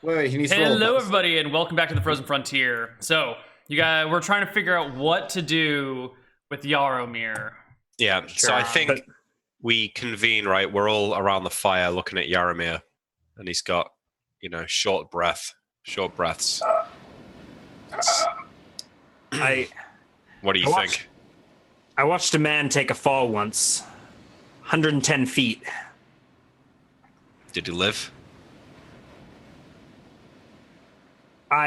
Wait, he needs to roll a Hello, plus. everybody, and welcome back to the Frozen Frontier. So, you guys, we're trying to figure out what to do with Yaromir. Yeah, so I think we convene, right? We're all around the fire looking at Yaromir, and he's got, short breaths. What do you think? I watched a man take a fall once. 110 feet. Did he live?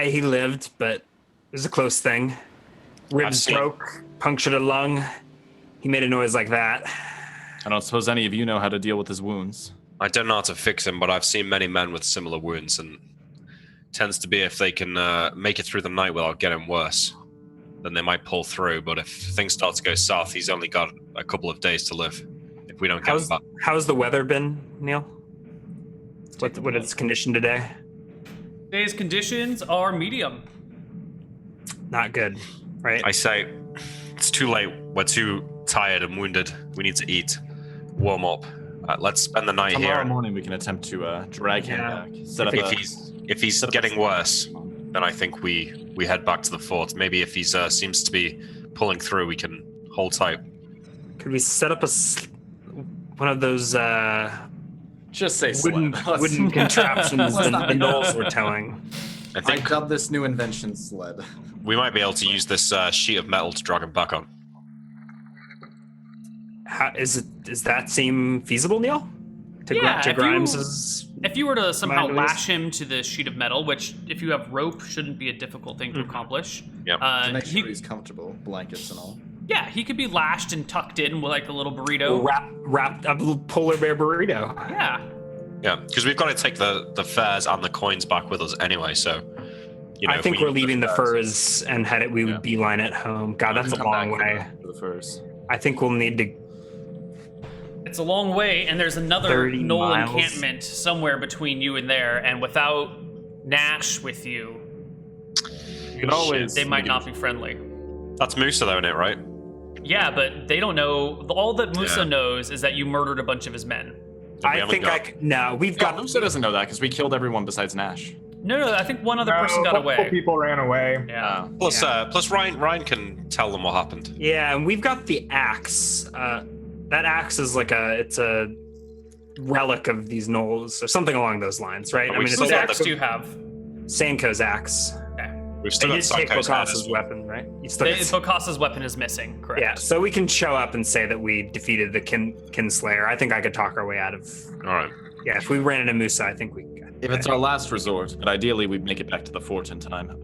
He lived, but it was a close thing. Ribs broke, punctured a lung. He made a noise like that. I don't suppose any of you know how to deal with his wounds. I don't know how to fix him, but I've seen many men with similar wounds, and tends to be if they can make it through the night without getting worse, then they might pull through. But if things start to go south, he's only got a couple of days to live if we don't get him back. How's the weather been, Neal? What is condition today? Today's conditions are medium. Not good, right? I say it's too late. We're too tired and wounded. We need to eat, warm up. Let's spend the night here. Tomorrow morning we can attempt to drag him back. If he's getting worse, then I think we head back to the fort. Maybe if he seems to be pulling through, we can hold tight. Could we set up one of those just say wooden contraptions the gnolls were towing? I dubbed this new invention sled. We might be able to use this sheet of metal to drag him back on. Does that seem feasible, Neal? To Grimes's. If you were to somehow lash him to the sheet of metal, which if you have rope shouldn't be a difficult thing to accomplish. Yep. To make sure he's comfortable, blankets and all. Yeah, he could be lashed and tucked in with like a little burrito. Wrapped up a little polar bear burrito. Yeah. Yeah, because we've got to take the furs and the coins back with us anyway, so... I think we're leaving the furs and we would beeline it home. God, that's a long way. For the furs. I think we'll need to... It's a long way, and there's another Knoll miles. encampment somewhere between you and there, and without Nash with you, they might not be friendly. That's Musa though, isn't it, right? Yeah, but they don't know. All that Musa knows is that you murdered a bunch of his men. Musa doesn't know that because we killed everyone besides Nash. No, I think one other person got away. People ran away. Yeah. Plus Ryan can tell them what happened. Yeah, and we've got the axe. That axe is it's a relic of these gnolls or something along those lines, right? Whose axe do you have? Sanko's axe. Okay. We've still got take Sanko's Bokassa's weapon, right? Bokassa's weapon is missing, correct? Yeah, so we can show up and say that we defeated the Kinslayer. I think I could talk our way out of... All right. Yeah, if we ran into Musa, I think we... If it's our last resort, but ideally we'd make it back to the fort in time.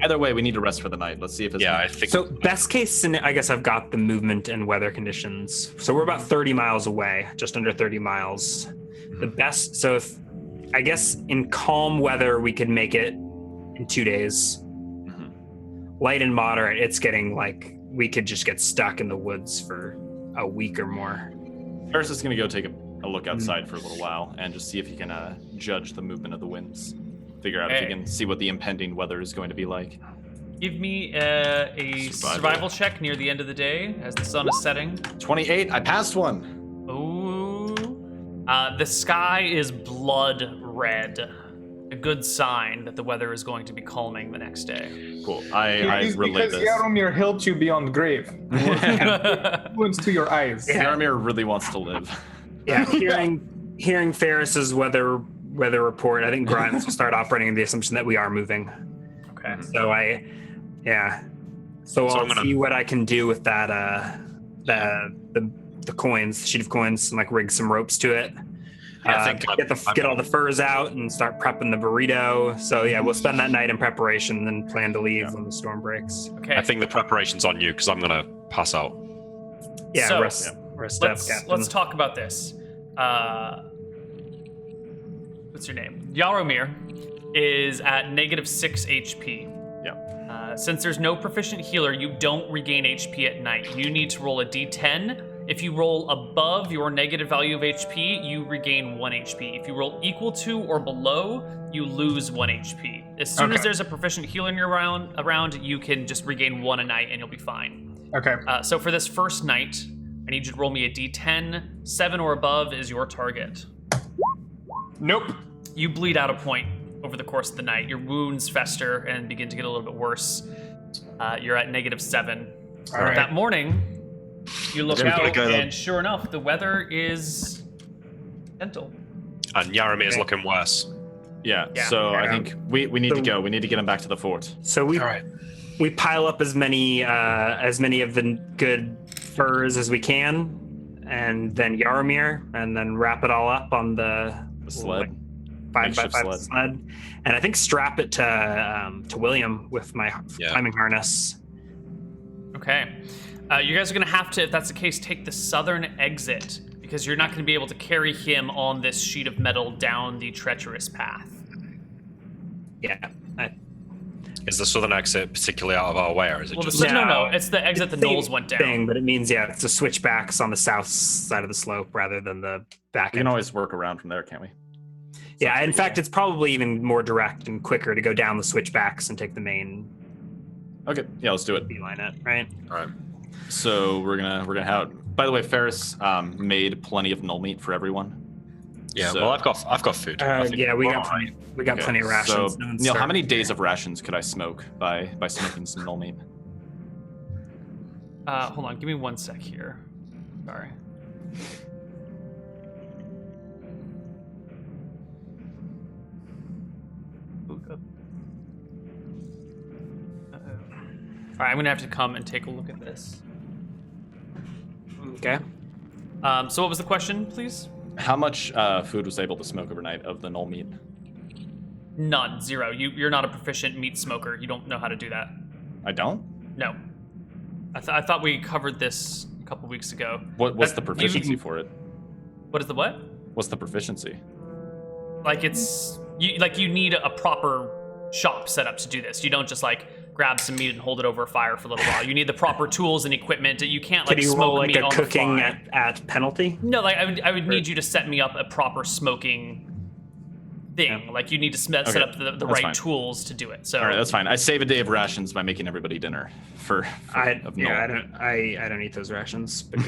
Either way, we need to rest for the night. Let's see if it's... Yeah, I think... So best case scenario, I guess I've got the movement and weather conditions. So we're about 30 miles away, just under 30 miles. The best... So if... I guess in calm weather, we could make it in 2 days. Light and moderate, it's getting we could just get stuck in the woods for a week or more. Ferris is going to go take a look outside for a little while and just see if he can judge the movement of the winds. Figure out if he can see what the impending weather is going to be like. Give me a survival check near the end of the day as the sun is setting. 28, I passed one. Ooh. The sky is blood red. A good sign that the weather is going to be calming the next day. Cool. I relate this. Because Yaromir helped you beyond the grave. Influence to your eyes. Yeah. Yaromir really wants to live. Yeah, hearing Ferris's weather report, I think Grimes will start operating on the assumption that we are moving. Okay. So I'll see what I can do with that the coins, the sheet of coins, and rig some ropes to it. Get all the furs out and start prepping the burrito. So yeah, we'll spend that night in preparation and then plan to leave when the storm breaks. Okay. I think the preparation's on you because I'm gonna pass out. Yeah, so, rest up, Captain. Let's talk about this. What's your name? Yaromir is at -6 HP. Yeah. Since there's no proficient healer, you don't regain HP at night. You need to roll a D10. If you roll above your negative value of HP, you regain 1 HP. If you roll equal to or below, you lose 1 HP. As soon as there's a proficient healer in your around, you can just regain 1 a night and you'll be fine. Okay. So for this first night, I need you to roll me a D10. 7 or above is your target. Nope. You bleed out a point over the course of the night. Your wounds fester and begin to get a little bit worse. You're at -7. All right. That morning, you look Okay, we gotta out, go then. and sure enough, the weather is gentle. And Yaramir is looking worse. Yeah. Yeah. So I Yeah. think we need to go. We need to get him back to the fort. So we All right. we pile up as many of the good furs as we can, and then Yaramir, and then wrap it all up on the sled. 5x5 Makeshift sled, and I think strap it to William with my climbing harness. Okay. You guys are going to have to, if that's the case, take the southern exit because you're not going to be able to carry him on this sheet of metal down the treacherous path. Yeah. Is the southern exit particularly out of our way, or is it Well, just... no, it's the exit the Knolls went down. Thing, but it means it's the switchbacks on the south side of the slope rather than the back We end. can always work around from there, can't we? Yeah, in fact, it's probably even more direct and quicker to go down the switchbacks and take the main Okay. Yeah, let's do it. beeline it, right? All right. So we're gonna have. By the way, Ferris made plenty of null meat for everyone. Yeah, So- well, I've got food. I think Yeah, we we're got all right. plenty of rations. So, No one's Neal, how starving. many days of rations could I smoke by smoking some null meat? Hold on, give me 1 sec here. Sorry. All right, I'm gonna have to come and take a look at this. Okay. So what was the question, please? How much food was able to smoke overnight of the null meat? None, 0. You're not a proficient meat smoker. You don't know how to do that. I don't. No. I thought we covered this a couple weeks ago. What's the You- proficiency for it? What is the what? What's the proficiency? Like you need a proper shop set up to do this. You don't just like grab some meat and hold it over a fire for a little while. You need the proper tools and equipment. You can't like Could you smoke roll like meat a on the cooking fly. at penalty? No, like I would need you to set me up a proper smoking thing. Yeah. Like you need to set Okay, up the that's right fine. tools to do it. So All right, that's fine. I save a day of rations by making everybody dinner of null. I don't eat those rations. But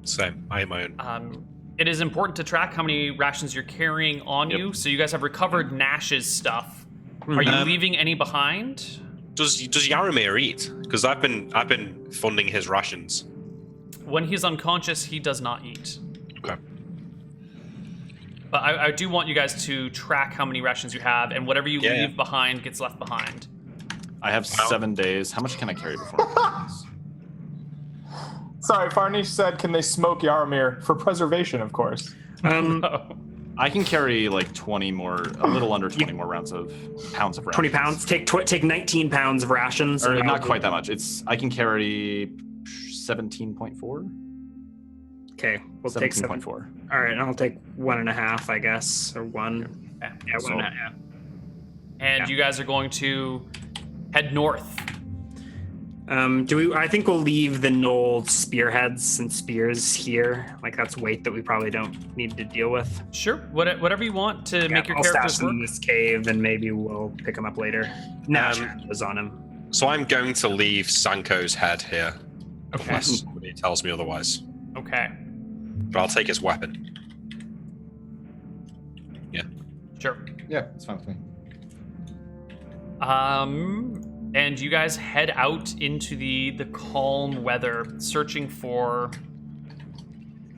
Same. I eat my own. it is important to track how many rations you're carrying on Yep. you. So you guys have recovered Nash's stuff. Are you leaving any behind? Does Yaramir eat? Because I've been funding his rations. When he's unconscious, he does not eat. Okay. But I do want you guys to track how many rations you have, and whatever you Yeah. leave behind gets left behind. I have 7 days. How much can I carry before? Sorry, Farnish said, can they smoke Yaramir for preservation, of course. I can carry like 20 more, a little under 20 more pounds of rations. 20 pounds. Take 19 pounds of rations. Or and not I'll- quite that much. I can carry 17.4. Okay, we'll take 7. 17.4. All right, I'll take 1.5, I guess, or 1. Okay. Yeah, So- 1.5. And Yeah. you guys are going to head north. I think we'll leave the knoll spearheads and spears here. Like that's weight that we probably don't need to deal with. Sure, whatever you want to make your I'll stash characters them work. in this cave, and maybe we'll pick them up later. Nash was on him. So I'm going to leave Sanko's head here, Okay. unless somebody tells me otherwise. Okay. But I'll take his weapon. Sure. Yeah, it's fine with me. And you guys head out into the calm weather, searching for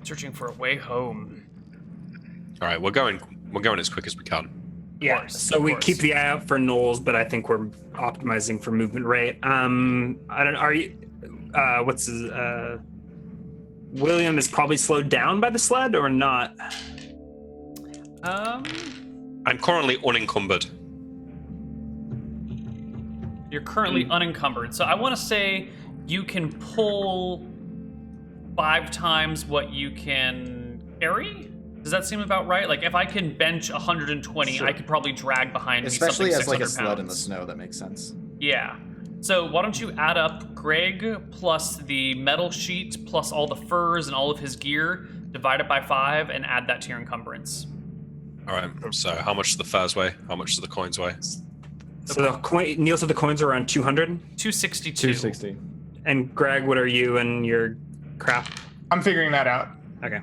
a way home. All right, we're going as quick as we can. Yeah. course, So of we course. keep the eye out for knolls, but I think we're optimizing for movement rate. I don't. Are you? What's his? William is probably slowed down by the sled or not? I'm currently unencumbered. You're currently unencumbered, so I want to say you can pull 5 times what you can carry. Does that seem about right? Like if I can bench 120, Sure. I could probably drag behind me Especially something as like a 600 sled in the pounds. snow, that makes sense. Yeah. So why don't you add up Greg plus the metal sheet plus all the furs and all of his gear, divide it by 5, and add that to your encumbrance. All right. So how much do the furs weigh? How much do the coins weigh? So the coin. Neil said the coins are around 200. 262. 260. And Greg, what are you and your crap? I'm figuring that out. Okay.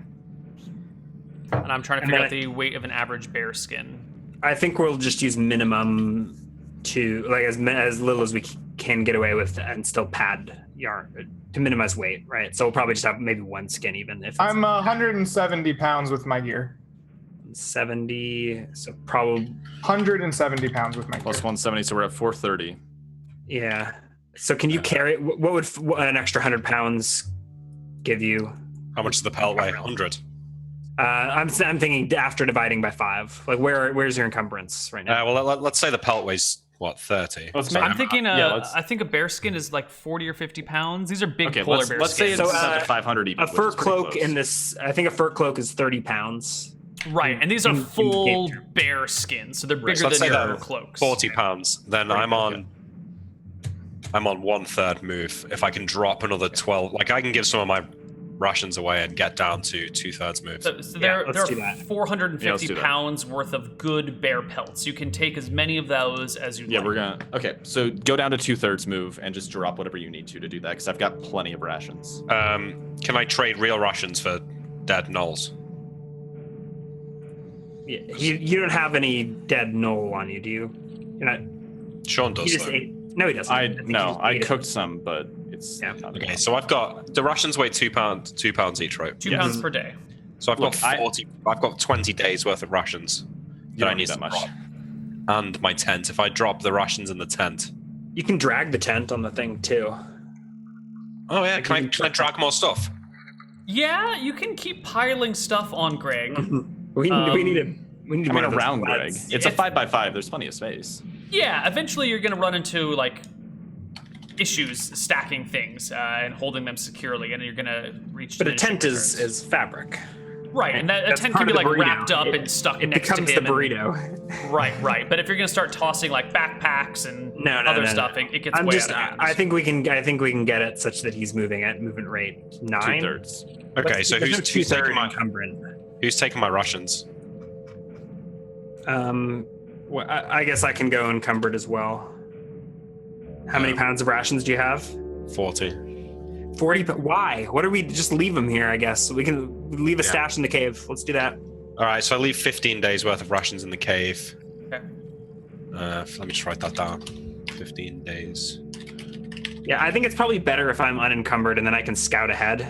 And I'm trying to And figure then out the weight of an average bear skin. I think we'll just use minimum to like as little as we can get away with and still pad yarn to minimize weight, right? So we'll probably just have maybe one skin even if I'm 170 pounds with my gear. 70, so probably 170 pounds with my Plus gear. 170, so we're at 430. yeah. So can you carry? What would an extra 100 pounds give you? How much does the pelt weigh? 100. I'm thinking after dividing by 5. Like where's your encumbrance right now? Well, let's say the pelt weighs what 30. Let's So make- I'm thinking. let's- I think a bear skin is like 40 or 50 pounds. These are big Okay, polar let's bear say skins. it's So, set to 500 even. A which fur is pretty cloak close. in this, I think a fur cloak is 30 pounds. Right, and these are in full game terms. bear skins, so they're bigger So let's than say your that cloaks. 40 pounds. Then I'm on 1/3 move. If I can drop another 12, like I can give some of my rations away and get down to 2/3 move. So there let's do are that. 450 Yeah, let's do that. pounds worth of good bear pelts. You can take as many of those as you Yeah, like. we're gonna. Okay, so go down to 2/3 move and just drop whatever you need to do that, because I've got plenty of rations. Can I trade real rations for dead gnolls? Yeah, you don't have any dead knoll on you, do you? You're not. Sean He does. just Though. ate. No, he doesn't. I think he no, just I ate it. cooked some, but it's Yeah. not Okay, enough. so I've got the rations weigh 2 pounds each, right? 2 Yes. pounds per day. So I've Look, got 40. I've got 20 days worth of rations You that I don't need need to that much. drop, and my tent. If I drop the rations in the tent, You can drag the tent on the thing too. oh yeah, can I drag more stuff? Yeah, you can keep piling stuff on Greg. We need a. We need I one mean, of those around Greg. sleds. It's a If- 5x5. There's plenty of space. Yeah, eventually you're gonna run into like issues stacking things and holding them securely, and you're gonna reach. But a diminishing tent is returns. fabric. right, and that a That's tent part can be of the like burrito. wrapped up It- and stuck It next becomes to the him. and- burrito. right. But if you're gonna start tossing like backpacks and No, other no, stuff, no. it gets I'm way just. out of hand. I think we can. I think we can get it such that he's moving at movement rate 9. 2/3. Okay, so who's taking my encumbrance? who's taking my rations? Well, I guess I can go encumbered as well. How many pounds of rations do you have? 40. 40. But why? What are we? Just leave them here, I guess. We can leave a stash in the cave. Let's do that. All right, so I leave 15 days worth of rations in the cave. Okay. Let me just write that down. 15 days. Yeah, I think it's probably better if I'm unencumbered and then I can scout ahead.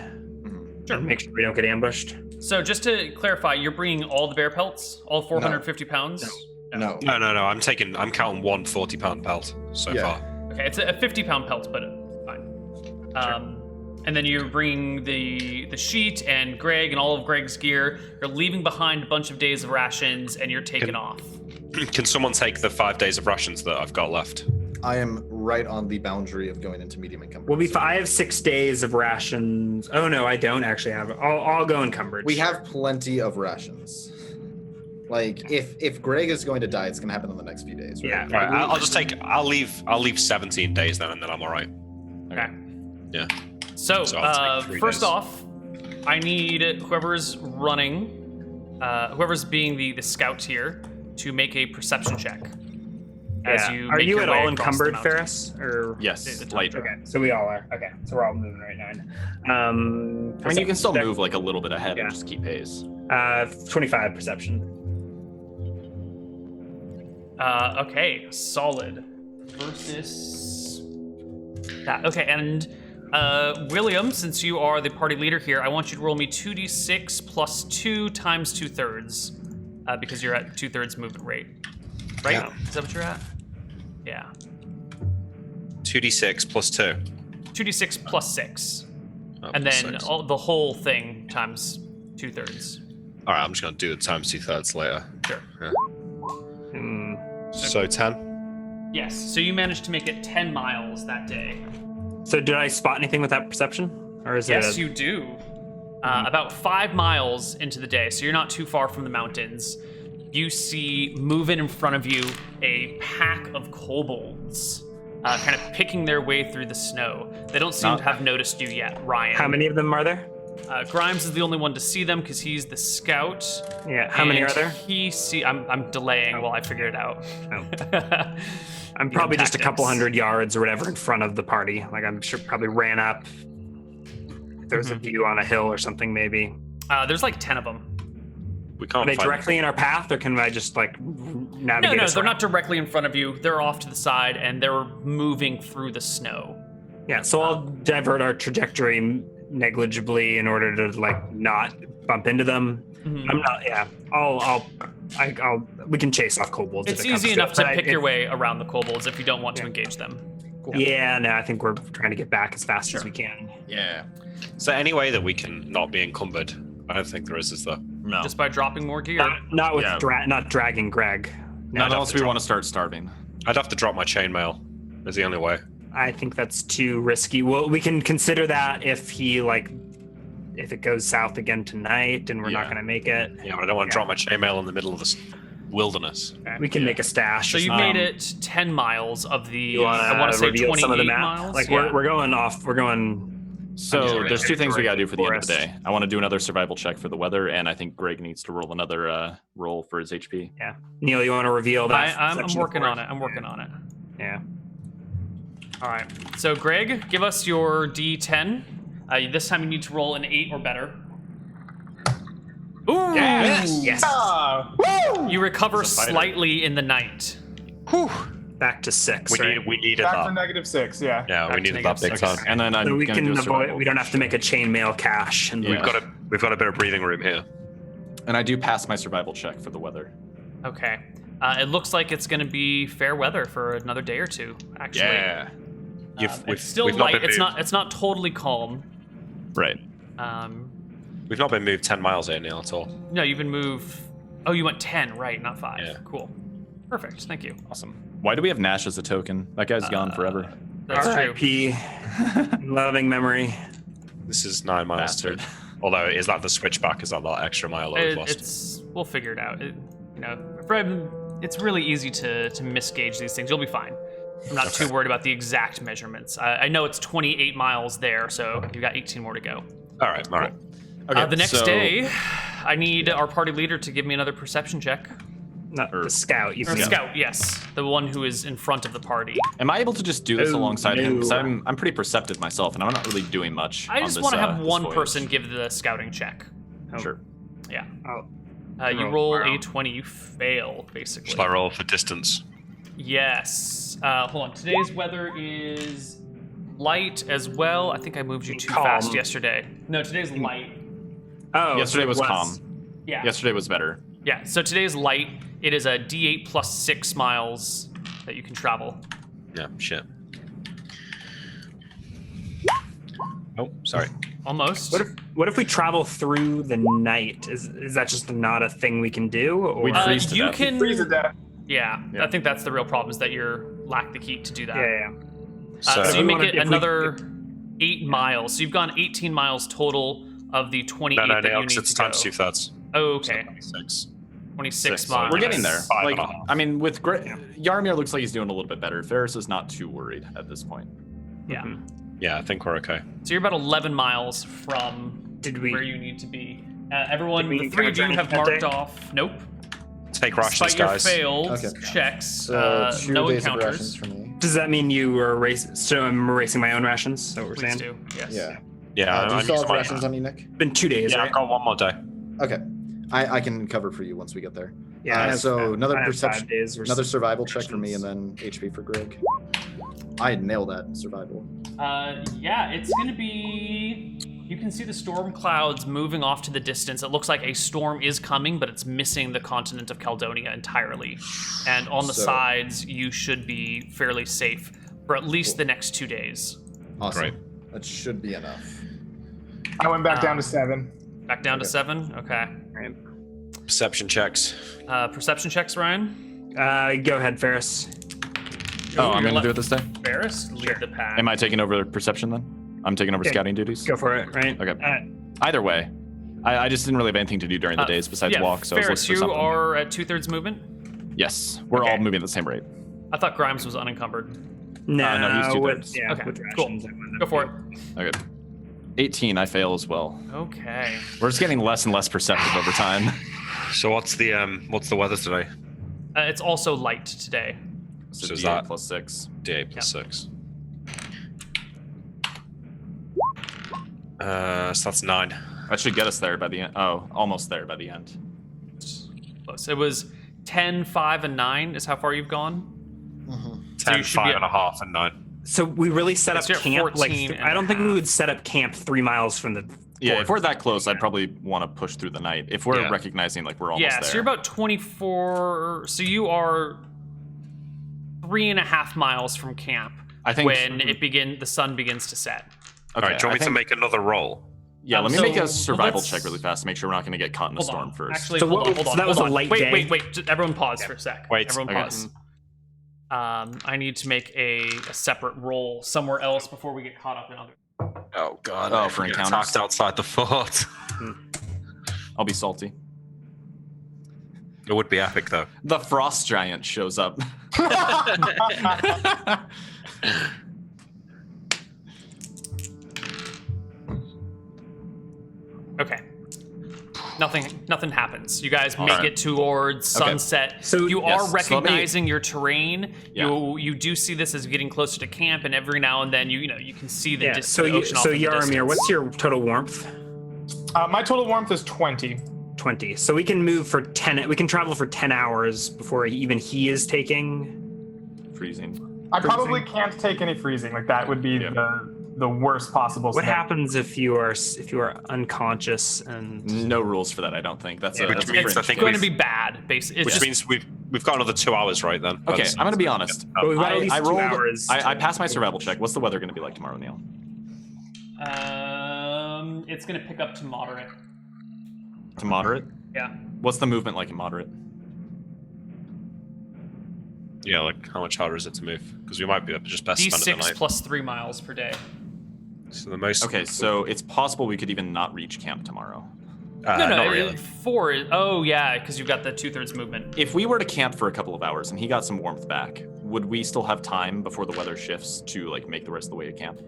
Sure. Make sure we don't get ambushed. So just to clarify, you're bringing all the bear pelts, all 450 pounds. No. No. I'm counting one 40-pound pelt so Yeah. far. Okay, it's a 50-pound pelt, but fine. And then you're bringing the sheet and Greg and all of Greg's gear. You're leaving behind a bunch of days of rations, and you're taking off. Can someone take the 5 days of rations that I've got left? I am right on the boundary of going into medium encumbrance. We'll be. I have 6 days of rations. Oh no, I don't actually have it. I'll go encumbered. We have plenty of rations. Like if Greg is going to die, it's going to happen in the next few days. Right? Yeah. All right, I'll leave 17 days then, and then I'm all right. Okay. Yeah. So, So I'll take 3 first days. off, I need whoever's running, whoever's being the scout here, to make a perception check. As Yeah. you Are make you your at way all across the encumbered, mountain. Ferris? Or Yes, light. okay, so we all are. Okay, so we're all moving right now. I mean, you can still perception move like a little bit ahead Yeah. and just keep pace. check. 25 perception. Okay, solid. Versus that. Okay, and William, since you are the party leader here, I want you to roll me 2d6 plus 2 times 2/3, because you're at 2/3 movement rate. Right? Yeah. Is that what you're at? Yeah. 2d6 plus 2. 2d6 plus 6. Oh, And plus then 6. the whole thing times 2/3. All right, I'm just going to do the times 2/3 later. Sure. Hmm. So 10? Yes, so you managed to make it 10 miles that day. So did I spot anything with that perception, or is Yes, it? you do. About 5 miles into the day, so you're not too far from the mountains. You see moving in front of you a pack of kobolds, kind of picking their way through the snow. They don't seem to have noticed you yet, Ryan. How many of them are there? Grimes is the only one to see them because he's the scout. Yeah. How many and are there? I'm delaying while I figure it out. Oh. I'm probably just a couple tactics. hundred yards or whatever in front of the party. Like I'm sure probably ran up. There's a view on a hill or something maybe. There's like 10 of them. We Are can't. they fight directly in our path, or can I just like navigate? No, us they're around? not directly in front of you. They're off to the side, and they're moving through the snow. Yeah, so I'll divert our trajectory negligibly in order to like not bump into them. Mhm. I'm not. Yeah, I'll. We can chase off kobolds. It's if it comes easy enough it, to but pick your way around the kobolds if you don't want to Yeah. engage them. Yeah, no, I think we're trying to get back as fast as Sure. we can. Yeah. Is there any way that we can not be encumbered? I don't think there is there? No. Just by dropping more gear. Not with Yeah. not dragging Greg. Not I'd unless have we to want to start starving. I'd have to drop my chainmail. Is the only way. I think that's too risky. Well, we can consider that if it goes south again tonight and we're not Yeah. going to make it. Yeah, but I don't want to drop my chainmail in the middle of this wilderness. We can make a stash. So or you something. made it 10 miles of the, You want I want to say reveal 28 some of the map? miles. Like Yeah. we're going off. We're going. So Yeah. there's two things we gotta do for the end of the Forest. day. I want to do another survival check for the weather, and I think Greg needs to roll another roll for his HP. Yeah, Neal, you want to reveal that? I'm section of working on forest? it. I'm working on it. Yeah. All right. So, Greg, give us your D10. This time you need to roll an 8 or better. Ooh! Yes. Woo! You recover He's a fighter. slightly in the night. Back to 6. right? We needed Back to that. -6, yeah. Yeah, Back we to needed that big -6. time. And then I'm So we gonna can do a avoid. survival. We don't have to make a chainmail cache. And Yeah. We've got a bit of breathing room here. And I do pass my survival check for the weather. Okay. It looks like it's going to be fair weather for another day or two, actually. It's still we've not light. been It's moved. not. It's not totally calm. Right. We've not been moved 10 miles here, Neal, at all. No, you've been moved. Oh, you went 10, right? Not 5. Yeah. Cool. Perfect. Thank you. Awesome. Why do we have Nash as a token? That guy's gone forever. That's true. R.I.P. Loving memory. This is 9 miles too. Bastard. Although, is that the switchback? Is that extra mile that we've lost? It's. We'll figure it out. Fred, it's really easy to misgauge these things. You'll be fine. I'm not too worried about the exact measurements. I know it's 28 miles there, so you've got 18 more to go. All right. Okay, The next so- day, I need our party leader to give me another perception check. Not the scout. You Or can scout, yes, the one who is in front of the party. Am I able to just do this Oh, alongside him? Because no. I'm pretty perceptive myself, and I'm not really doing much. I on just this, want to have this one voyage. person give the scouting check. Sure. Yeah. Oh, You roll roll tomorrow. a 20, you fail, basically. Shall I roll for distance? Yes. Hold on. Today's weather is light as well. I think I moved you too Calm. fast yesterday. No, today's light. Oh, Yesterday so it was calm. Yeah. Yesterday was better. Yeah. So today's light. It is a D8 plus 6 miles that you can travel. Yeah, shit. Oh, sorry. Almost. What if we travel through the night? Is that just not a thing we can do? Or We'd freeze to you death. can. Freeze to death. Yeah, I think that's the real problem is that you're lack the heat to do that. yeah. So So, you we make wanna- it if we- another 8 miles. So you've gone 18 miles total of the 28 no, that you Neal, need 'cause it's to go. times 2/3. Oh, okay. 6. 26 Six, miles. We're getting there. Five Like, and a half. I mean, with Yarmir looks like he's doing a little bit better. Ferris is not too worried at this point. Yeah. Yeah, I think we're okay. So you're about 11 miles from Did we? where you need to be. Everyone, Did we the three of you encounter have anything that marked day? off. Nope. Take rations, Despite your guys. failed Okay. checks, So 2 no days of encounters. rations for me. Does that mean you were so I'm erasing my own rations? Is that what we're Please saying? do. Yes. Yeah. Yeah, Do you I'm still using have my- rations on you, Nick? Been 2 days, Yeah, right? I've got one more day. Okay. I can cover for you once we get there. Yeah. I have- so another I have perception, 5 days or another so. survival check for me, and then HP for Greg. I nailed that in survival. Yeah, it's going to be. You can see the storm clouds moving off to the distance. It looks like a storm is coming, but it's missing the continent of Caledonia entirely. And on the So- sides, you should be fairly safe for at least the next 2 days. Awesome. Great. That should be enough. I went back down to 7. Back down to Okay. 7. Okay. Perception checks. Perception checks, Ryan. Go ahead, Ferris. Oh, I'm you're going to do it this day? Ferris, lead the pack. Am I taking over perception then? I'm taking over Yeah. scouting duties? Go for it, right? Okay. Either way. I just didn't really have anything to do during the days besides yeah, walk, so I was Ferris, looking for you something. are at 2/3 movement. Yes, we're Okay. all moving at the same rate. I thought Grimes was unencumbered. No, no, he's with, 2/3. yeah, Okay, with cool. rations. I wound up Go for it. Okay. 18, I fail as well. Okay. We're just getting less and less perceptive over time. So what's the weather today? It's also light today. So So is D8 that- plus 6. D8 plus 6. So that's 9. That should get us there by the end. Oh, almost there by the end. close. It was 10, 5, and 9 is how far you've gone. 10, you should be 5 and a half, and 9. So we really set up So you're at camp. 14 I don't and think a we half. would set up camp 3 miles from the. Yeah, if we're that close, I'd probably want to push through the night. If we're recognizing like we're almost Yeah, there. so you're about 24. So you are 3.5 miles from camp. I think when the sun begins to set. All right, do you want me to make another roll? Yeah, let me make a So, survival let's- check really fast to make sure we're not going to get caught in a Hold storm on. first. Actually, So hold what- on, hold so on. that was hold a on. light wait, day? Wait. Just everyone pause for a sec. Wait, Everyone okay. pause. I need to make a separate roll somewhere else before we get caught up in other. Oh god! Oh, for encounters? Attacked outside the fort. I'll be salty. It would be epic though. The frost giant shows up. Okay. Nothing happens. You guys make Alright. it towards sunset. So- you yes, are so let me- recognizing your terrain. Yeah. You do see this as getting closer to camp, and every now and then you can see the, Yeah. the So ocean off in the Yaramir, distance. what's your total warmth? My total warmth is 20. 20. So we can move for 10. We can travel for 10 hours before even he is taking. Freezing. I probably can't take any freezing. Like that would be the worst possible. What scenario. happens if you are unconscious and? No rules for that, I don't think. That's a which that's a means fringe I think It's going to we've- be bad. Basically, it's Which just, means we've got another 2 hours, right then? Okay, I'm gonna be honest. But we've got at least I 2 rolled. hours. I passed my survival check. What's the weather gonna be like tomorrow, Neal? it's going to pick up to moderate. To moderate? Yeah. What's the movement like in moderate? Yeah, like how much harder is it to move? Because we might be just best spend it the D6 night. plus 3 miles per day. So the most. Okay, so it's possible we could even not reach camp tomorrow. No, not really. 4 is. Oh, yeah, because you've got the 2/3 movement. If we were to camp for a couple of hours and he got some warmth back, would we still have time before the weather shifts to like make the rest of the way to camp?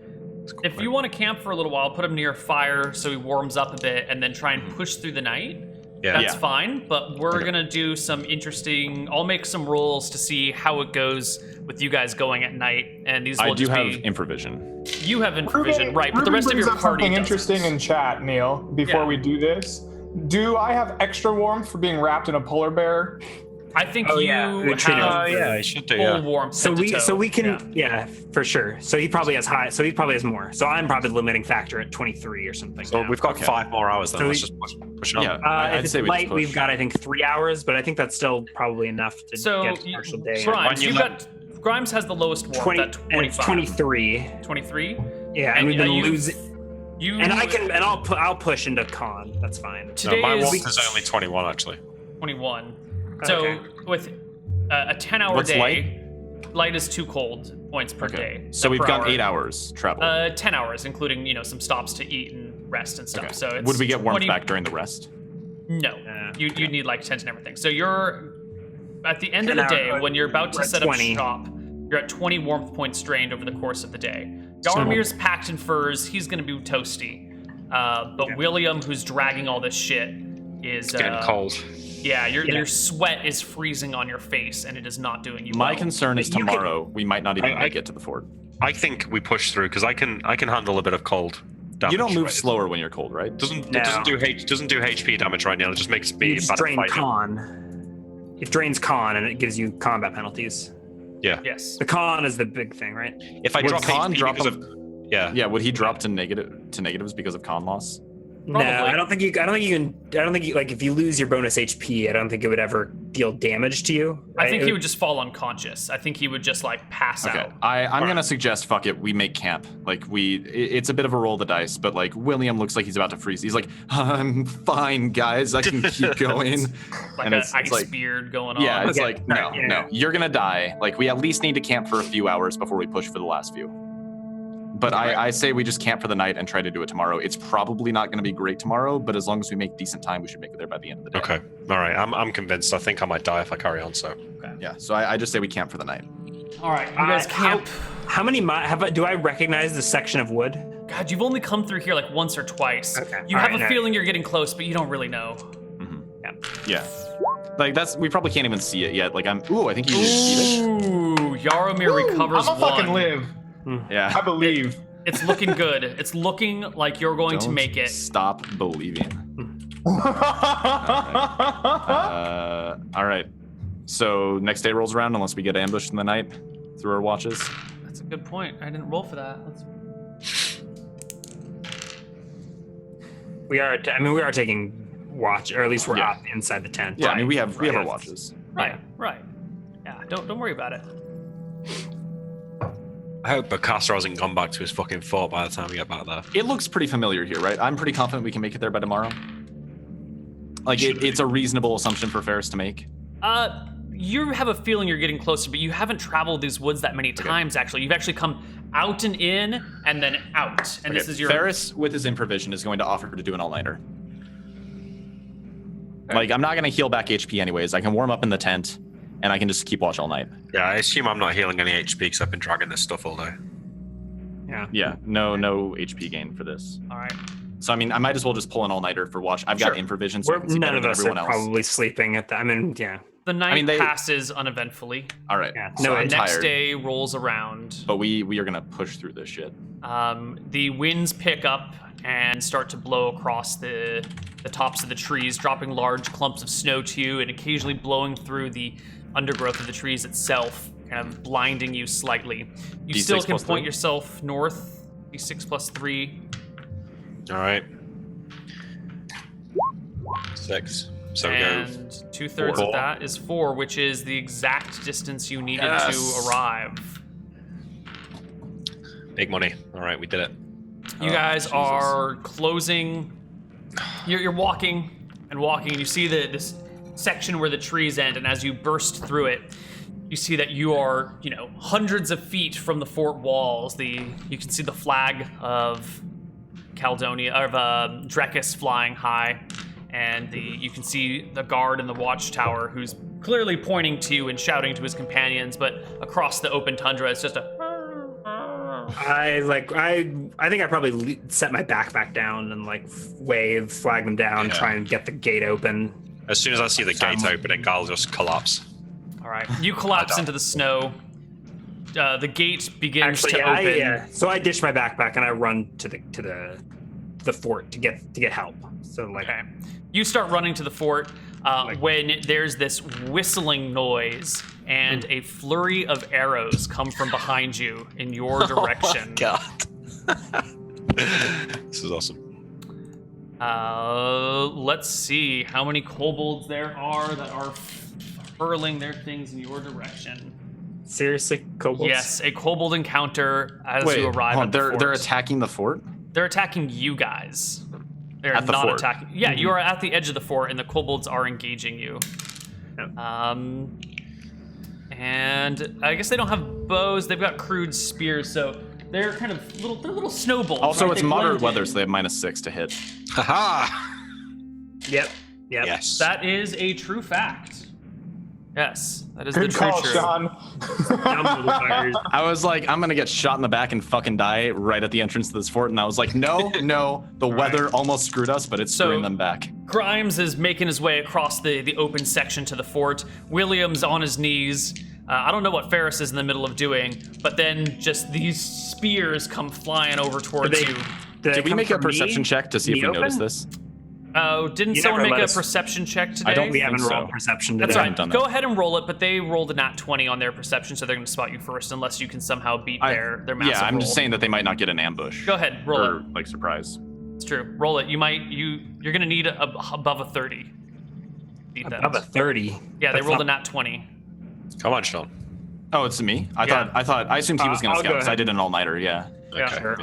If you want to camp for a little while, put him near a fire so he warms up a bit, and then try and push through the night. Yeah. That's fine, but we're gonna do some interesting. I'll make some rolls to see how it goes with you guys going at night, and these will I do just have be. infravision. You have infravision, Ruben- right? But the Ruben rest of brings your up party something doesn't. interesting in chat, Neal. Before Yeah. we do this, do I have extra warmth for being wrapped in a polar bear? I think Oh, you yeah, we treat him- have yeah, I should do. full Yeah. warmth. So head to we toe. so we can yeah for sure. So he probably has high. So he probably has more. So I'm probably the limiting factor at 23 or something. So now. we've got Okay. 5 more hours then. So Let's we- just push it on. Yeah, If I'd it's say we light, just push. we've got I think 3 hours, but I think that's still probably enough to So get a partial day. Grimes, you you've let- got Grimes has the lowest warmth 20 at and it's 25. 23. 23. Yeah, and we've been you- losing. You And I'll push into con. That's fine. today No, my is warmth is only 21 actually. 21. So Okay. with a 10-hour What's day, light is 2 cold points per Okay. day. So we've per got hour. 8 hours travel. 10 hours, including some stops to eat and rest and stuff. Okay. So it's Would we get warmth 20 back during the rest? No, Yeah. you need like tent and everything. So you're at the end of 10 the day hours, when you're about to we're at set 20. up shop. You're at 20 warmth points drained over the course of the day. Yaramir's packed in furs. He's going to be toasty. But William, who's dragging all this shit, is It's getting cold. Yeah, your sweat is freezing on your face, and it is not doing you My well. concern is But you can- tomorrow we might not even I- make it to the fort. I think we push through because I can handle a bit of cold damage. You don't move right? slower when you're cold, right? It doesn't No. doesn't do HP damage right now. It just makes You me just better drain fighter. con. It drains con and it gives you combat penalties. Yeah. Yes. The con is the big thing, right? If I Would drop con HP drop because him- of Yeah, would he drop to negatives because of con loss? Probably. No, I don't think you like if you lose your bonus HP, I don't think it would ever deal damage to you. I think It he would just fall unconscious. I think he would just like pass Okay, out. I'm gonna suggest fuck it. We make camp. Like it's a bit of a roll of the dice, but like William looks like he's about to freeze. He's like, I'm fine, guys. I can keep going. Like and an it's ice like, beard going on. yeah, it's Okay, like no, yeah. no, you're gonna die. Like we at least need to camp for a few hours before we push for the last few. But I say we just camp for the night and try to do it tomorrow. It's probably not going to be great tomorrow, but as long as we make decent time, we should make it there by the end of the day. Okay. All right. I'm convinced. I think I might die if I carry on. So Yeah. So I just say we camp for the night. All right, you guys camp. How many do I recognize the section of wood? God, you've only come through here like once or twice. Okay. You All have right, a no. feeling you're getting close, but you don't really know. Yeah. Like we probably can't even see it yet. Like I think you just see it. Ooh, Yaromir recovers I'ma one. fucking live. Yeah. I believe. It's looking good. It's looking like you're going to Don't make it. Stop believing. All right. So next day rolls around unless we get ambushed in the night through our watches. That's a good point. I didn't roll for that. We are taking watch, or at least we're up inside the tent. Yeah, I mean we have our watches. Right. Yeah, don't worry about it. I hope Bokassa hasn't gone back to his fucking fort by the time we get back there. It looks pretty familiar here, right? I'm pretty confident we can make it there by tomorrow. Like it's a reasonable assumption for Ferris to make. You have a feeling you're getting closer, but you haven't traveled these woods that many times. Actually, you've actually come out and in, and then out. And this is your Ferris with his improvision is going to offer to do an all-nighter. Like I'm not going to heal back HP anyways. I can warm up in the tent, and I can just keep watch all night. Yeah, I assume I'm not healing any HP because I've been dragging this stuff all day. Yeah. No HP gain for this. All right. So I mean, I might as well just pull an all-nighter for watch. I've got improvision, so I can see none better of than us everyone are else. probably sleeping at the. I mean, yeah. The night passes uneventfully. All right. Yeah. So No, I'm Next tired, day rolls around. but we are gonna push through this shit. The winds pick up and start to blow across the tops of the trees, dropping large clumps of snow to you, and occasionally blowing through the undergrowth of the trees itself, kind of blinding you slightly. You D6 still can plus point 3? yourself north. D6 plus 3. All right. 6. So we go. And 2/3 of that is 4, which is the exact distance you needed to arrive. Big money. All right, we did it. You guys are closing. You're walking and walking, and you see this section where the trees end. And as you burst through it, you see that you are, hundreds of feet from the fort walls. You can see the flag of Caledonia, of Drekis flying high, and you can see the guard in the watchtower who's clearly pointing to you and shouting to his companions. But across the open tundra, it's just a. I think I probably set my backpack down and wave, flag them down, try and get the gate open. As soon as I see the gate opening, I'll just collapse. All right, you collapse into the snow. The gate begins to open. So I ditch my backpack and I run to the fort to get help. So okay, you start running to the fort when there's this whistling noise and a flurry of arrows come from behind you in your direction. Oh my God. This is awesome. Let's see how many kobolds there are that are hurling their things in your direction. Seriously, kobolds? Yes, a kobold encounter as you arrive hold on, at the fort. they're attacking the fort? They're attacking you guys. They're At the not fort. attacking. Yeah, you are at the edge of the fort, and the kobolds are engaging you. Yep. And I guess they don't have bows. They've got crude spears, so they're kind of little snowballs. Also, right? it's They moderate blend weather, in. so they have -6 to hit. Haha! Yep. Yes. That is a true fact. Yes, that is Good the true call, truth. Sean. I was like, I'm gonna get shot in the back and fucking die right at the entrance to this fort, and I was like, no, the weather almost screwed us, but it's screwing them back. Grimes is making his way across the open section to the fort. William's on his knees. I don't know what Ferris is in the middle of doing, but then just these spears come flying over towards you. Did we make a perception check to see if we noticed this? Oh, didn't You someone never make let a us- perception check today? I don't We haven't think rolled so. perception today. That's I right. haven't done Go that. ahead and roll it, but they rolled a nat 20 on their perception, so they're going to spot you first unless you can somehow beat their massive Yeah, I'm roll. just saying that they might not get an ambush. Go ahead, roll or it. surprise. It's true. Roll it. You're going to need above a 30. Beat that. Above a 30. Yeah, they That's rolled a not- nat 20. Come on, Sean. Oh, it's me. I Yeah. assumed he was gonna I'll scout go because I ahead. did an all-nighter. Yeah, Yeah. Sure.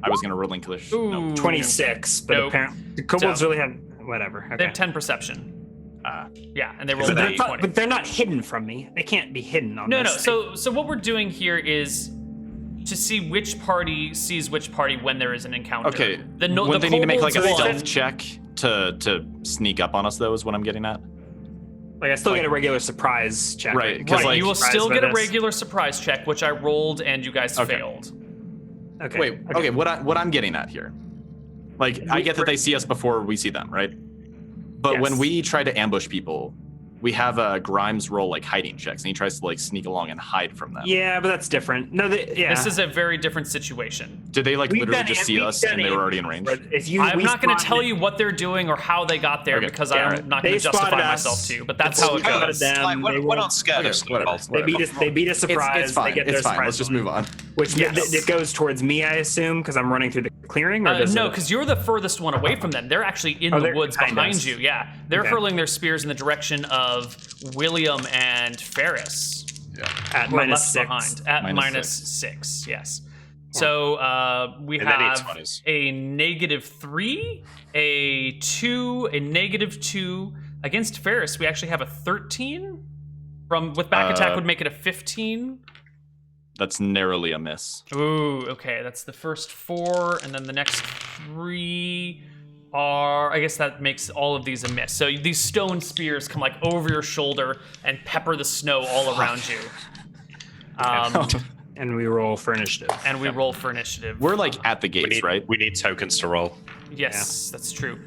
I was gonna relinquish. Ooh. No. 26, but Nope. apparently the kobolds So- really have whatever. They Okay. have 10 perception. Yeah, and they rolled But a they're, nat not, 20. but they're not hidden from me. They can't be hidden on No. this. So what we're doing here is to see which party sees which party when there is an encounter. Okay. The Would they need to make like a kobolds stealth won. check to sneak up on us? Though is what I'm getting at. I still get a regular surprise check. Right, 'cause, Right, like, you will surprised still by get a this. regular surprise check, which I rolled and you guys Okay. failed. Okay. Wait. Okay. What I'm getting at here, like I get that they see us before we see them, right? But when Yes. we try to ambush people, we have Grimes roll like hiding checks, and he tries to like sneak along and hide from them. Yeah, but that's different. No, yeah. This is a very different situation. Did they like We've literally done just it- see we've us done and they it. were already in range? I'm not going to tell you what they're doing or how they got there Okay, because yeah, I'm alright. not going They to justify spotted us. myself to you. But that's It's how it spotted goes. them. Like, They we're won't- not scared of whatever. Snowballs. They beat us surprise. It's fine. They get their It's fine. surprise Let's just one. move on. Which Yes. it goes towards me, I assume, because I'm running through the clearing. Or does No, it- because you're the furthest one away from them. They're actually in the they're woods behind behind us. you. Yeah, they're Okay. hurling their spears in the direction of William and Ferris. at Who are minus left 6. behind at Minus minus six. 6. Yes. So we And they need have 20s. a -3, a 2, a -2 against Ferris. We actually have a 13. With back attack would make it a 15. That's narrowly a miss. Ooh, okay. That's the first 4, and then the next 3 are. I guess that makes all of these a miss. So these stone spears come like over your shoulder and pepper the snow all around you. And we roll for initiative. And we roll for initiative. We're like at the gates, right? We need tokens to roll. Yes, that's true.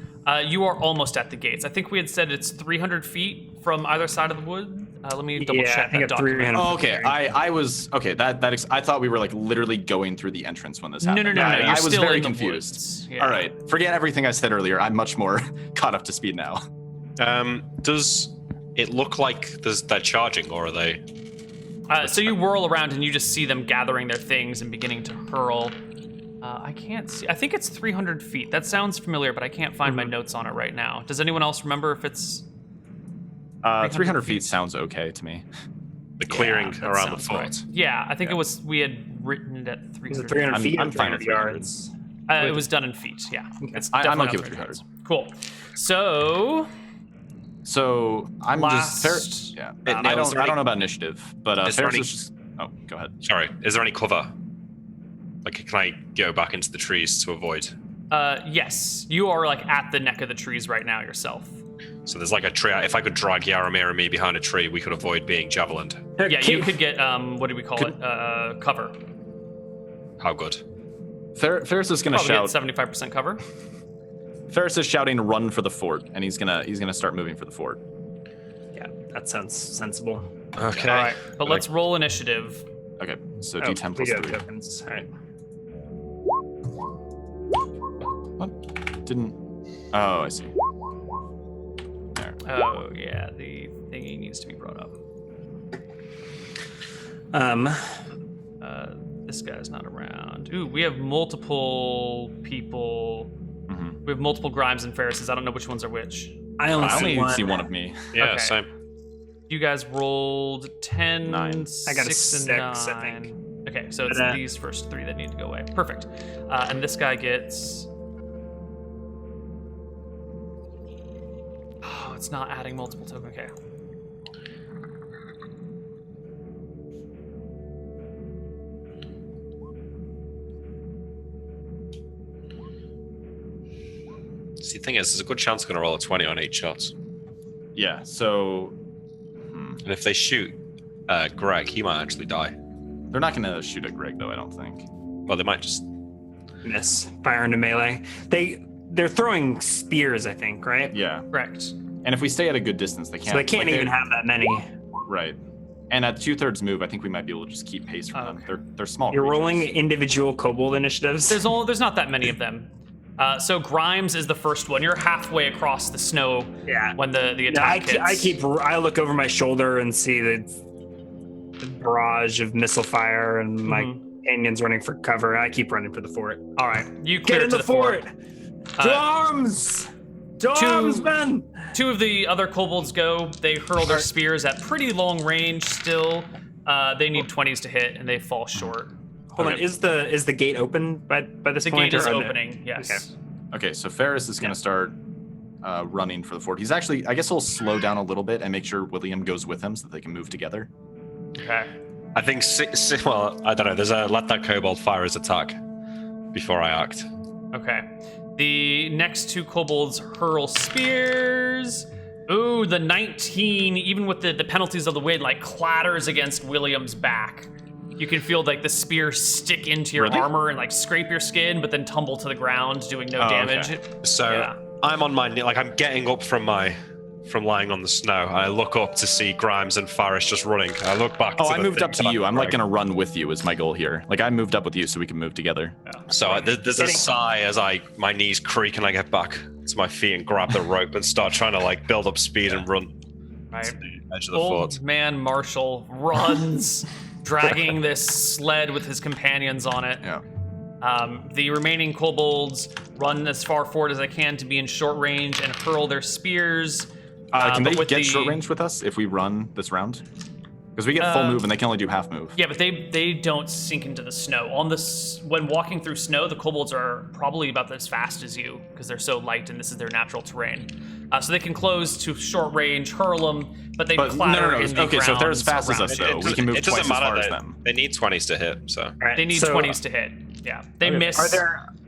You are almost at the gates. I think we had said it's 300 feet from either side of the wood. Let me double Yeah, check I think that at document. 300. Oh, okay. I was okay. I thought we were like literally going through the entrance when this No, happened. no, no, no. I You're was still very in the confused. woods. Yeah. All right, forget everything I said earlier. I'm much more caught up to speed now. Does it look like they're charging, or are they? So you whirl around and you just see them gathering their things and beginning to hurl. I can't see. I think it's 300 feet. That sounds familiar, but I can't find my notes on it right now. Does anyone else remember if it's 300 feet sounds okay to me. The clearing that around the sounds fort. right. Yeah, I think it was. We had written it at Is it 300. 300 feet I'm or fine with 300 yards? It was done in feet. Yeah, it's I'm definitely okay not with 300. Cool. So So I'm Last- just yeah. Neal, I is there don't any- know about initiative, but is there Ferris any- is just. Oh, go ahead. Sorry, is there any cover? Like, can I go back into the trees to avoid? yes, you are like at the neck of the trees right now yourself. So there's like a tree. If I could drag Yaramir and me behind a tree, we could avoid being javelined. Yeah, you could get what do we call it? Cover. How good? Ferris is gonna Probably shout. get 75% cover. Ferris is shouting, "Run for the fort!" And he's gonna start moving for the fort. Yeah, that sounds sensible. Okay. All right, but let's roll initiative. Okay, so Oh, D10 we plus do have 3. tokens. All right. What? Didn't. Oh, I see. There. Oh yeah, the thingy needs to be brought up. This guy's not around. Ooh, we have multiple people. Mhm. We have multiple Grimes and Ferrises. I don't know which ones are which. I only, I only see, one. see one of me. Yeah, Okay. same. You guys rolled 10, 9. I got a 6, and 6, 9. I think. Okay, so it's But, these first 3 that need to go away. Perfect. And this guy gets. Oh, it's not adding multiple tokens. Okay. See, the thing is, there's a good chance I'm going to roll a 20 on 8 shots. Yeah. So And if they shoot Greg, he might actually die. they're not gonna shoot at Greg, though. I don't think. Well, they might just. Miss. Fire into melee. They're throwing spears, I think, right? Yeah. Correct. And if we stay at a good distance, they can't. So they can't like, even have that many. Right. And at 2/3 move, I think we might be able to just keep pace from Okay. them. They're small. You're creatures. rolling individual kobold initiatives. There's not that many of them. So Grimes is the first one. You're halfway across the snow Yeah. when the Yeah, attack hits. I look over my shoulder and see the barrage of missile fire and my companions running for cover. I keep running for the fort. All right, you clear Get in to the fort! To Uh, arms! To arms, men! 2 of the other kobolds go. They hurl their spears at pretty long range still. They need 20s to hit, and they fall short. Hold on, is the gate open by this The point? gate is or no? opening, yes. Okay, so Ferris is gonna start running for the fort. He's actually, I guess, he'll slow down a little bit and make sure William goes with him so that they can move together. Okay. I think, well, I don't know. There's a let that kobold fire his attack before I act. Okay. The next 2 kobolds hurl spears. Ooh, the 19, even with the penalties of the wind, like clatters against William's back. You can feel like the spear stick into your Really? armor and like scrape your skin, but then tumble to the ground, doing no Oh, damage. okay. So Yeah. I'm on my knee, like I'm getting up from my from lying on the snow. I look up to see Grimes and Farish just running. I look back. Oh, to I the moved thing up to that you. I'm like running. gonna run with you is my goal here. Like I moved up with you so we can move together. So there's a sigh as my knees creak and I get back to my feet and grab the rope and start trying to like build up speed and run. Right. To the edge of the Old fort. man Marshall runs, dragging this sled with his companions on it. Yeah. The remaining kobolds run as far forward as they can to be in short range and hurl their spears. Can they but with get short range with us if we run this round? Because we get full move and they can only do half move. Yeah, but they don't sink into the snow. When walking through snow, the kobolds are probably about as fast as you because they're so light and this is their natural terrain. So they can close to short range, hurl them, but they clatter in the Okay, so if they're as fast as ground us, around though, we can move It twice doesn't as far matter. as them. They need 20s to hit. So Right, They need so 20s to hit. Yeah, they miss.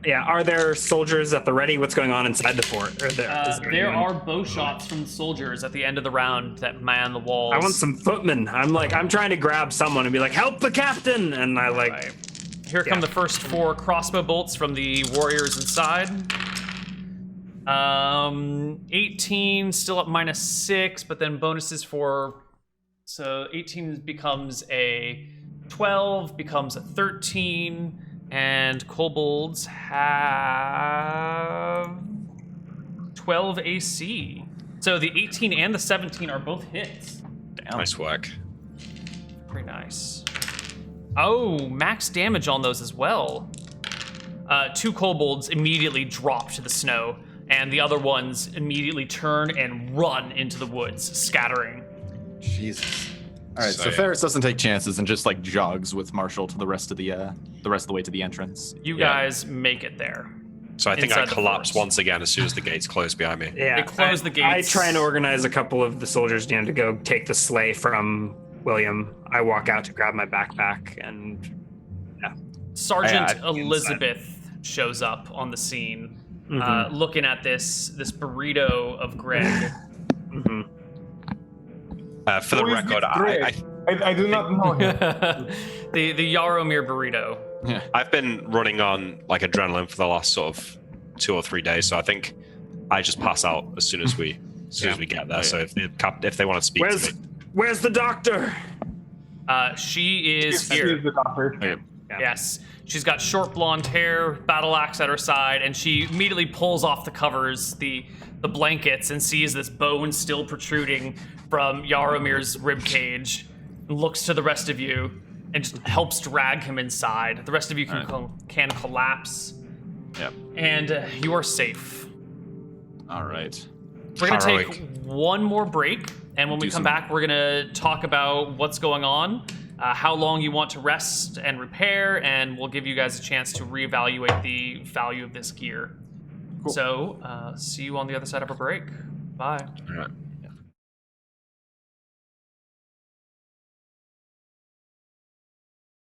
Are there soldiers at the ready? What's going on inside the fort? Or is There anyone? are bow shots from the soldiers at the end of the round that man the walls. I want some footmen. I'm trying to grab someone and be like, help the captain! And I like. Right. Here come the first 4 crossbow bolts from the warriors inside. 18 still up -6, but then bonuses for. So 18 becomes a 12, becomes a 13, and kobolds have 12 AC. So the 18 and the 17 are both hits. Damn. nice work. Very nice. Oh, max damage on those as well. 2 kobolds immediately drop to the snow, and the other ones immediately turn and run into the woods, scattering. Jesus. All right, so So- Ferris doesn't take chances and just like jogs with Marshall to the rest of the way to the entrance. You Yeah. guys make it there. So I think Inside I the collapse fort. once again as soon as the gates close behind me. Yeah, They close the gates. I try and organize a couple of the soldiers to go take the sleigh from William. I walk out to grab my backpack and Sergeant I'd be Elizabeth shows up on the scene, Mhm. looking at this burrito of Greg. For the Who is record, this Greg? I do not know him. the Yaromir burrito. I've been running on like adrenaline for the last sort of 2 or 3 days, so I think I just pass out as soon as we get there. So if they want to speak to me, Where's the doctor? She is He here. is the doctor. Okay. Yes. She's got short blonde hair, battle axe at her side, and she immediately pulls off the covers, the blankets, and sees this bone still protruding from Yaromir's rib cage, and looks to the rest of you and just helps drag him inside. The rest of you can collapse, Yep. and you are safe. All right. We're gonna Heroic. take one more break, and when we Do come some- back, we're gonna talk about what's going on, how long you want to rest and repair, and we'll give you guys a chance to reevaluate the value of this gear. Cool. So, see you on the other side of a break. Bye. all right.